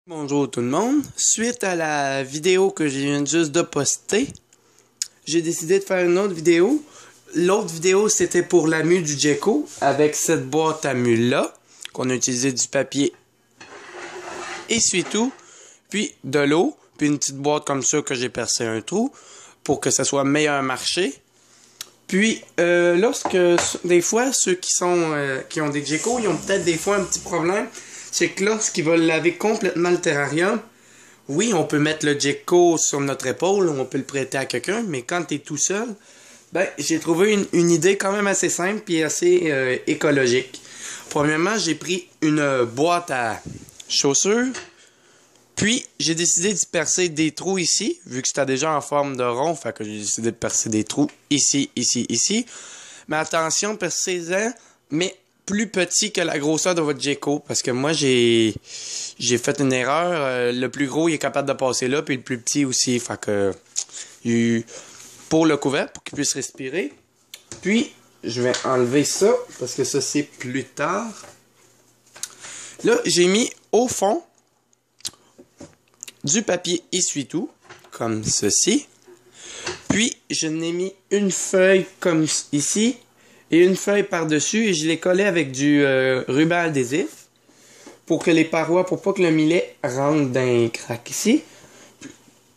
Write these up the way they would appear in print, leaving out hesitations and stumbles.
Bonjour tout le monde, suite à la vidéo que je viens juste de poster, j'ai décidé de faire une autre vidéo. L'autre vidéo c'était pour la mue du gecko avec cette boîte à mue là, qu'on a utilisé du papier essuie-tout, puis de l'eau, puis une petite boîte comme ça que j'ai percé un trou pour que ça soit meilleur marché. Puis, lorsque, des fois, ceux qui ont des geckos, ils ont peut-être des fois un petit problème. C'est que lorsqu'ils veulent laver complètement le terrarium, oui, on peut mettre le gecko sur notre épaule, on peut le prêter à quelqu'un, mais quand tu es tout seul, ben, j'ai trouvé une idée quand même assez simple et assez écologique. Premièrement, j'ai pris une boîte à chaussures, puis j'ai décidé de percer des trous ici, vu que c'était déjà en forme de rond, fait que j'ai décidé de percer des trous ici, ici, ici. Mais attention, percez-en, mais plus petit que la grosseur de votre gecko, parce que moi j'ai fait une erreur. Le plus gros il est capable de passer là, puis le plus petit aussi, fait que pour le couvercle, pour qu'il puisse respirer. Puis je vais enlever ça parce que ça c'est plus tard. Là j'ai mis au fond du papier essuie-tout comme ceci. Puis je n'ai mis une feuille comme ici et une feuille par-dessus et je l'ai collé avec du ruban adhésif pour que les parois, pour pas que le millet rentre dans un crack ici.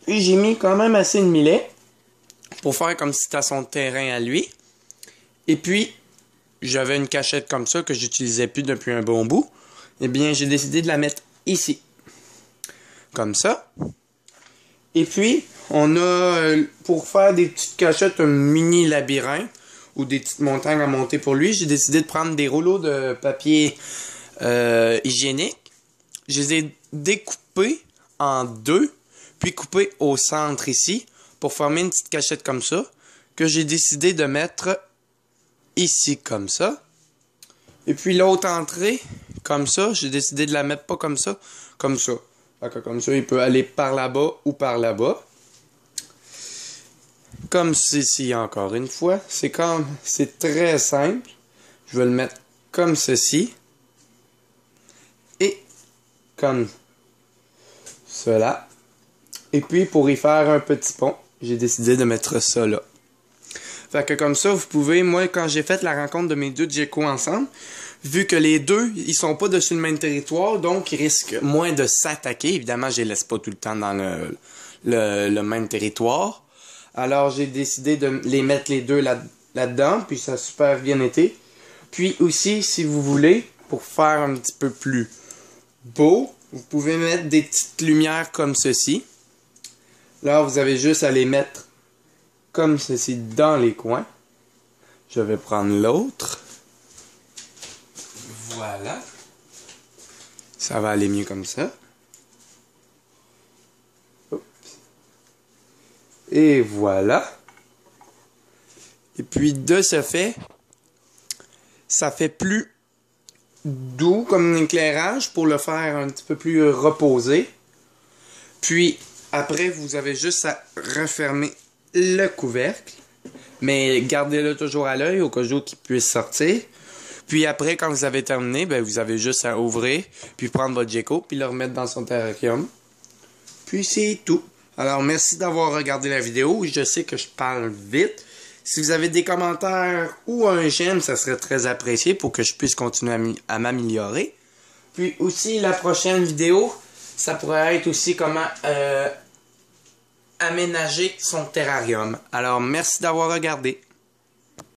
Puis j'ai mis quand même assez de millet pour faire comme si c'était son terrain à lui. Et puis j'avais une cachette comme ça que j'utilisais plus depuis un bon bout. Eh bien j'ai décidé de la mettre ici. Comme ça. Et puis on a, pour faire des petites cachettes, un mini labyrinthe ou des petites montagnes à monter pour lui, j'ai décidé de prendre des rouleaux de papier hygiénique. Je les ai découpés en deux, puis coupés au centre ici, pour former une petite cachette comme ça, que j'ai décidé de mettre ici comme ça. Et puis l'autre entrée, comme ça, j'ai décidé de la mettre pas comme ça, comme ça. Fait que comme ça, il peut aller par là-bas ou par là-bas. Comme ceci, encore une fois. C'est très simple. Je vais le mettre comme ceci. Et comme cela. Et puis, pour y faire un petit pont, j'ai décidé de mettre ça là. Fait que comme ça, vous pouvez, moi, quand j'ai fait la rencontre de mes deux geckos ensemble, vu que les deux, ils sont pas dessus le même territoire, donc ils risquent moins de s'attaquer. Évidemment, je les laisse pas tout le temps dans le même territoire. Alors, j'ai décidé de les mettre les deux là-dedans, puis ça a super bien été. Puis aussi, si vous voulez, pour faire un petit peu plus beau, vous pouvez mettre des petites lumières comme ceci. Là, vous avez juste à les mettre comme ceci dans les coins. Je vais prendre l'autre. Voilà. Ça va aller mieux comme ça. Et voilà. Et puis de ce fait, ça fait plus doux comme éclairage pour le faire un petit peu plus reposé. Puis après, vous avez juste à refermer le couvercle. Mais gardez-le toujours à l'œil au cas où qu'il puisse sortir. Puis après, quand vous avez terminé, ben, vous avez juste à ouvrir, puis prendre votre gecko, puis le remettre dans son terrarium. Puis c'est tout. Alors, merci d'avoir regardé la vidéo. Je sais que je parle vite. Si vous avez des commentaires ou un j'aime, ça serait très apprécié pour que je puisse continuer à m'améliorer. Puis aussi, la prochaine vidéo, ça pourrait être aussi comment aménager son terrarium. Alors, merci d'avoir regardé.